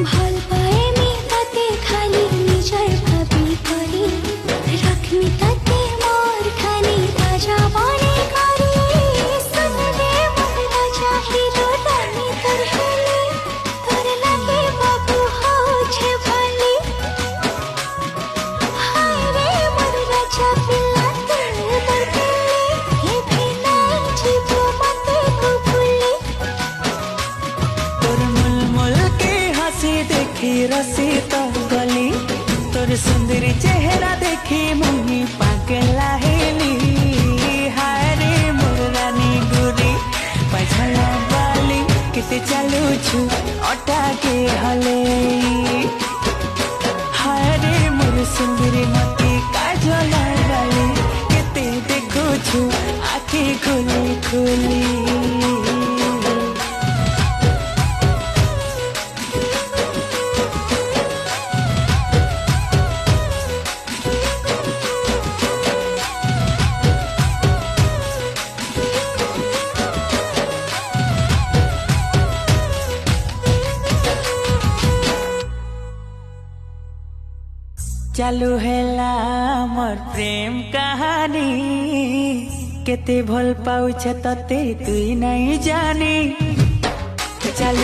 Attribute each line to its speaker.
Speaker 1: ভাল পায়েমি তাতে খালি নিজর ভাবি করি রাখমি তাতে মোর খানি তাজা মনে করি সুনলে মন রাজা হিরো রানী তোর হেলি তোর লাগে বাবু হচ্ছে ভালি হায় রে মন রাজা পিলা তোর দরকারি হে ভিনাই জীব মতে কুকুলি
Speaker 2: तोर मुलमुल के हंसी देखी रसी तो गली तोर सुंदरी चेहरा देखी मुही पागल हेली हाय रे मोर रानी गुरी पछला बाली किते चालू छु अटा के हले हाय रे मोर सुंदरी मती काजल बाली किते देखो छु आँखी खुली खुली चालू हेला मोर प्रेम कहानी केते भल पाउछ तते तुई नहीं जानी चालू